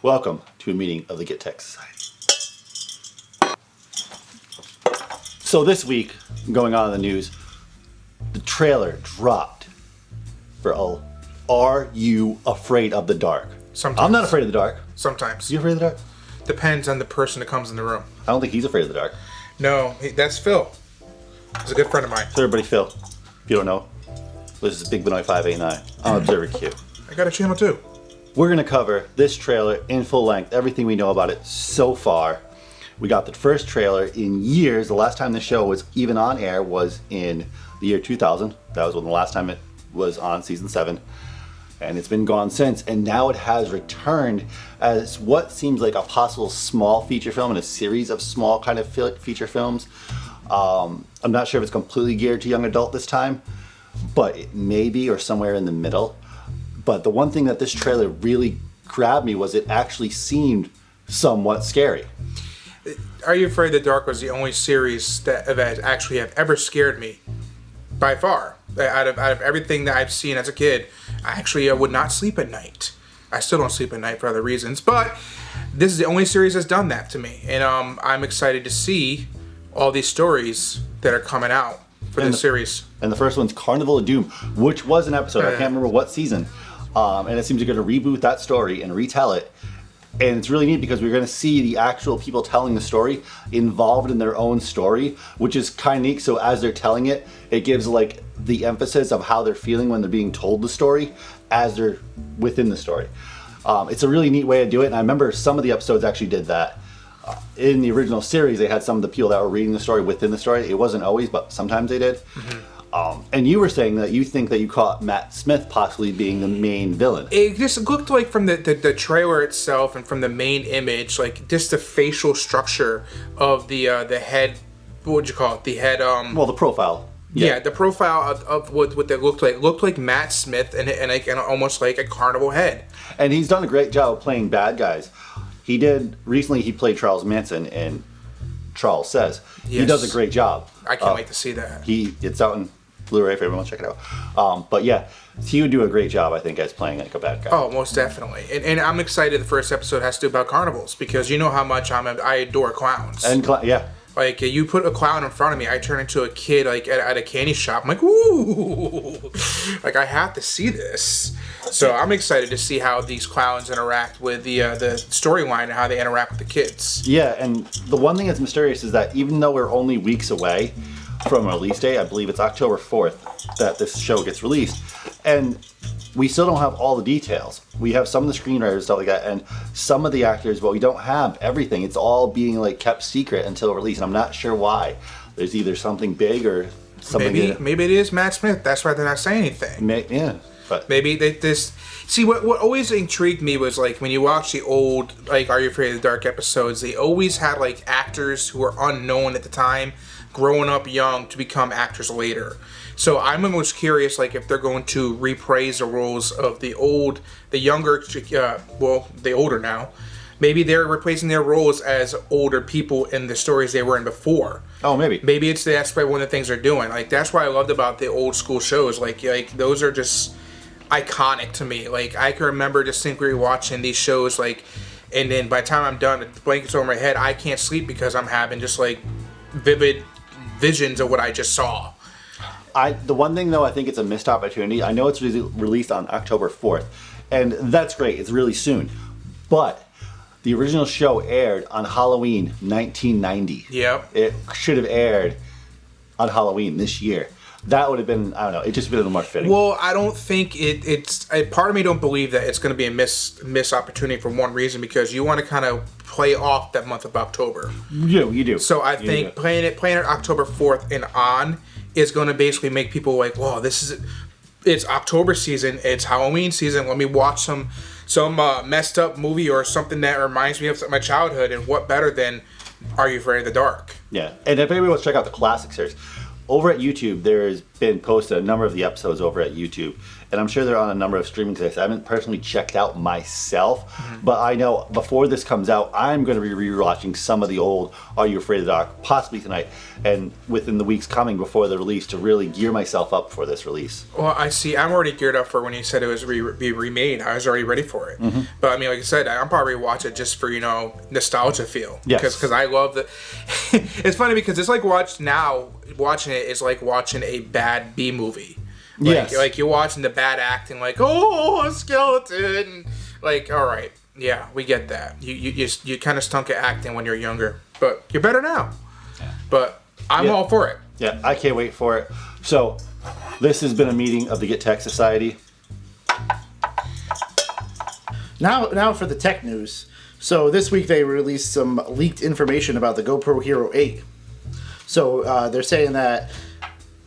Welcome to a meeting of the GetTekt Society. So this week, going on in the news, the trailer dropped for Are You Afraid of the Dark? Sometimes. I'm not afraid of the dark. Sometimes. You afraid of the dark? Depends on the person that comes in the room. I don't think he's afraid of the dark. No, that's Phil. He's a good friend of mine. So everybody, Phil, if you don't know, this is Big Benoit 589. I'm Observer Q. I got a channel too. We're going to cover this trailer in full length, everything we know about it so far. We got the first trailer in years. The last time the show was even on air was in the year 2000. That was when the last time it was on season 7. And it's been gone since. And now it has returned as what seems like a possible small feature film in a series of small kind of feature films. I'm not sure if it's completely geared to young adult this time, but it may be, or somewhere in the middle. But the one thing that this trailer really grabbed me was it actually seemed somewhat scary. Are You Afraid of the Dark was the only series that actually have ever scared me, by far. Out of everything that I've seen as a kid, I would not sleep at night. I still don't sleep at night for other reasons, but this is the only series that's done that to me. And I'm excited to see all these stories that are coming out for this series. And the first one's Carnival of Doom, which was an episode. I can't remember what season. And it seems they're going to reboot that story and retell it. And it's really neat because we're going to see the actual people telling the story involved in their own story, which is kind of neat. So as they're telling it, it gives like the emphasis of how they're feeling when they're being told the story as they're within the story. It's a really neat way to do it. And I remember some of the episodes actually did that. In the original series, they had some of the people that were reading the story within the story. It wasn't always, but sometimes they did. Mm-hmm. And you were saying that you think that you caught Matt Smith possibly being the main villain. It just looked like from the trailer itself and from the main image, like just the facial structure of the head. What would you call it? The head. Well, the profile. Yeah, the profile of what they looked like Matt Smith and almost like a carnival head. And he's done a great job of playing bad guys. He did recently. He played Charles Manson in Charles Says. Yes. He does a great job. I can't wait to see that. It's out in Blu-ray for everyone. Check it out. But yeah, he would do a great job, I think, as playing like a bad guy. Oh, most definitely. And I'm excited. The first episode has to do about carnivals because you know how much I adore clowns. And yeah. Like, you put a clown in front of me, I turn into a kid, like, at a candy shop. I'm like, ooh! Like, I have to see this. So I'm excited to see how these clowns interact with the storyline and how they interact with the kids. Yeah, and the one thing that's mysterious is that even though we're only weeks away from release day, I believe it's October 4th that this show gets released, and we still don't have all the details. We have some of the screenwriters, stuff like that, and some of the actors, but we don't have everything. It's all being like kept secret until release, and I'm not sure why. There's either something big or something. Maybe it is Matt Smith. That's why they're not saying anything. Yeah, but maybe See, what always intrigued me was like when you watch the old like Are You Afraid of the Dark episodes, they always had like actors who were unknown at the time, growing up young to become actors later. So I'm almost curious, like if they're going to reprise the roles of the older now. Maybe they're replacing their roles as older people in the stories they were in before. Oh, maybe. Maybe that's probably one of the things they're doing. Like that's what I loved about the old school shows. Like those are just iconic to me. Like I can remember distinctly watching these shows. Like, and then by the time I'm done, the blanket's over my head. I can't sleep because I'm having just like vivid visions of what I just saw. The one thing though, I think it's a missed opportunity. I know it's released on October 4th, and that's great. It's really soon, but the original show aired on Halloween 1990. Yep. It should have aired on Halloween this year. That would have been, I don't know, it just would have been more fitting. Well, I don't think it's part of me don't believe that it's going to be a miss opportunity for one reason, because you want to kind of play off that month of October. You do. So I think playing it October 4th and on is going to basically make people like, whoa, it's October season, it's Halloween season, let me watch some messed up movie or something that reminds me of my childhood, and what better than Are You Afraid of the Dark? Yeah, and if anybody wants to check out the classic series, over at YouTube there is been posted a number of the episodes over at YouTube, and I'm sure they're on a number of streaming sites. I haven't personally checked out myself, but I know before this comes out, I'm going to be rewatching some of the old Are You Afraid of the Dark, possibly tonight, and within the weeks coming before the release, to really gear myself up for this release. Well, I see. I'm already geared up for when you said it was be remade. I was already ready for it. But I mean, like I said, I'm probably watch it just for nostalgia feel. Yes. Because I love the. It's funny because it's like watching it is like watching a bad B movie. Like you're watching the bad acting, like, oh, a skeleton. Like, all right, yeah, we get that. You kind of stunk at acting when you're younger, but you're better now. Yeah. But I'm all for it. Yeah, I can't wait for it. So, this has been a meeting of the getTekt Society. Now for the tech news. So this week they released some leaked information about the GoPro Hero 8. So they're saying that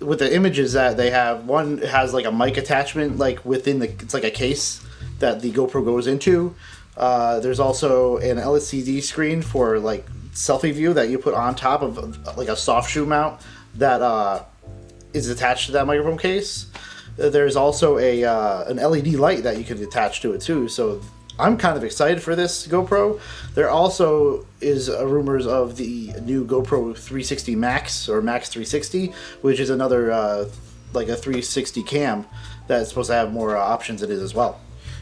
with the images that they have, one has like a mic attachment, like within it's like a case that the GoPro goes into. There's also an LCD screen for like selfie view that you put on top of like a soft shoe mount that is attached to that microphone case. There's also an LED light that you can attach to it too. So I'm kind of excited for this GoPro. There also is rumors of the new GoPro 360 Max or Max 360, which is another like a 360 cam that's supposed to have more options in it as well.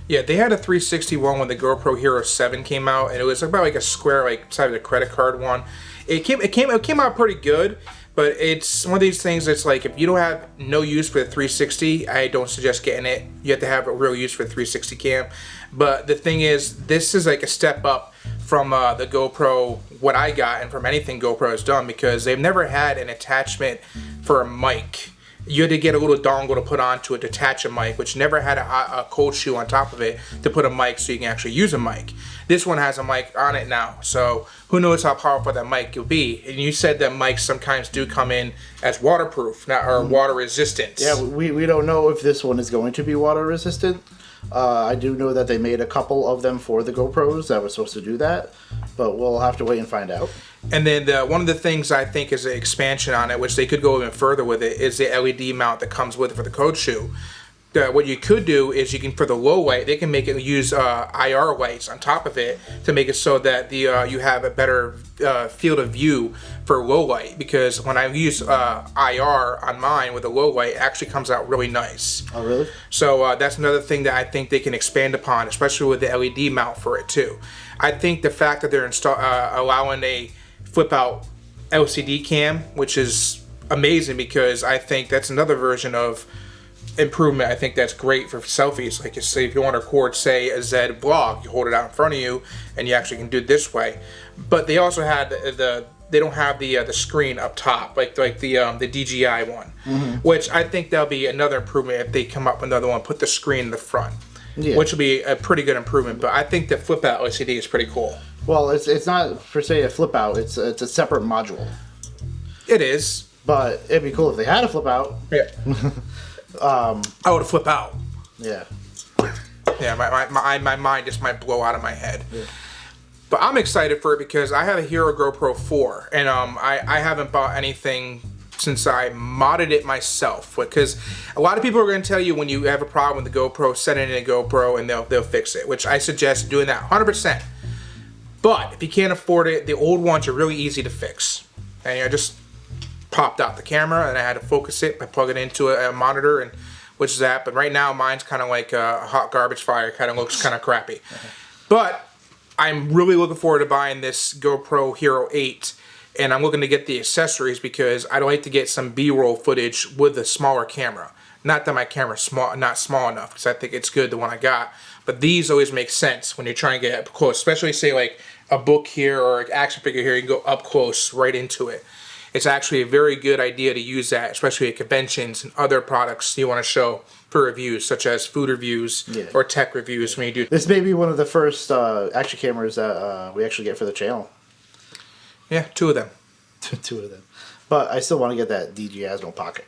Yeah, they had a 360 one when the GoPro Hero 7 came out, and it was about like a square, like side of the credit card one. It came out pretty good. But it's one of these things that's like, if you don't have no use for the 360, I don't suggest getting it. You have to have a real use for the 360 cam. But the thing is, this is like a step up from the GoPro, what I got, and from anything GoPro has done, because they've never had an attachment for a mic. You had to get a little dongle to put onto it to attach a mic, which never had a cold shoe on top of it to put a mic so you can actually use a mic. This one has a mic on it now, so who knows how powerful that mic will be. And you said that mics sometimes do come in as waterproof, or water resistant. Yeah, we don't know if this one is going to be water resistant. I do know that they made a couple of them for the GoPros that were supposed to do that, but we'll have to wait and find out. And then one of the things I think is an expansion on it, which they could go even further with it, is the LED mount that comes with it for the cold shoe. What you could do is you can, for the low light, they can make it use IR lights on top of it to make it so that you have a better field of view for low light. Because when I use IR on mine with a low light, it actually comes out really nice. Oh, really? So that's another thing that I think they can expand upon, especially with the LED mount for it too. I think the fact that they're allowing a flip out LCD cam, which is amazing, because I think that's another version of improvement. I think that's great for selfies. Like, say if you want to record, say, a Z vlog, you hold it out in front of you and you actually can do it this way. But they also had they don't have the screen up top like the DJI one, which I think that'll be another improvement if they come up with another one, put the screen in the front, which will be a pretty good improvement. But I think the flip out LCD is pretty cool. Well, it's not per se a flip out. It's a separate module. It is. But it'd be cool if they had a flip out. Yeah. I would flip out. Yeah. Yeah, my mind just might blow out of my head. Yeah. But I'm excited for it because I have a Hero GoPro 4, and I haven't bought anything since I modded it myself. Because a lot of people are going to tell you when you have a problem with the GoPro, send it in a GoPro and they'll fix it, which I suggest doing that 100%. But if you can't afford it, the old ones are really easy to fix. And I just popped out the camera and I had to focus it by plugging it into a monitor, and which is that. But right now mine's kind of like a hot garbage fire. Kind of looks kind of crappy. But I'm really looking forward to buying this GoPro Hero 8, and I'm looking to get the accessories because I'd like to get some B-roll footage with a smaller camera. Not that my camera's not small enough, because I think it's good, the one I got. But these always make sense when you're trying to get up close, especially say like a book here or an action figure here. You can go up close right into it. It's actually a very good idea to use that, especially at conventions and other products you want to show for reviews, such as food reviews or tech reviews when you do. This may be one of the first action cameras that we actually get for the channel. Yeah, 2 of them. 2 of them. But I still want to get that DJI Osmo Pocket.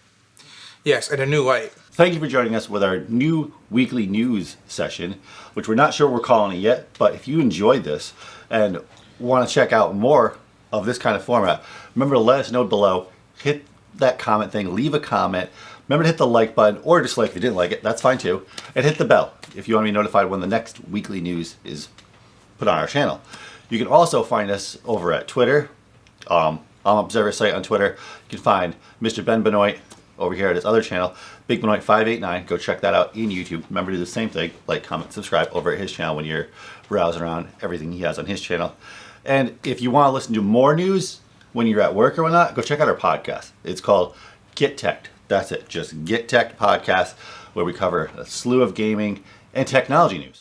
Yes, and a new light. Thank you for joining us with our new weekly news session, which we're not sure we're calling it yet, but if you enjoyed this and want to check out more of this kind of format, remember to let us know below. Hit that comment thing, leave a comment, Remember to hit the like button, or dislike if you didn't like it. That's fine too. And hit the bell if you want to be notified when the next weekly news is put on our channel. You can also find us over at Twitter. On Observer Site on Twitter. You can find Mr. Ben Benoit over here at his other channel, Big Benoit 589. Go check that out in YouTube. Remember to do the same thing, like, comment, subscribe over at his channel when you're browsing around everything he has on his channel. And if you want to listen to more news when you're at work or whatnot, go check out our podcast. It's called getTekt. That's it, just getTekt podcast, where we cover a slew of gaming and technology news.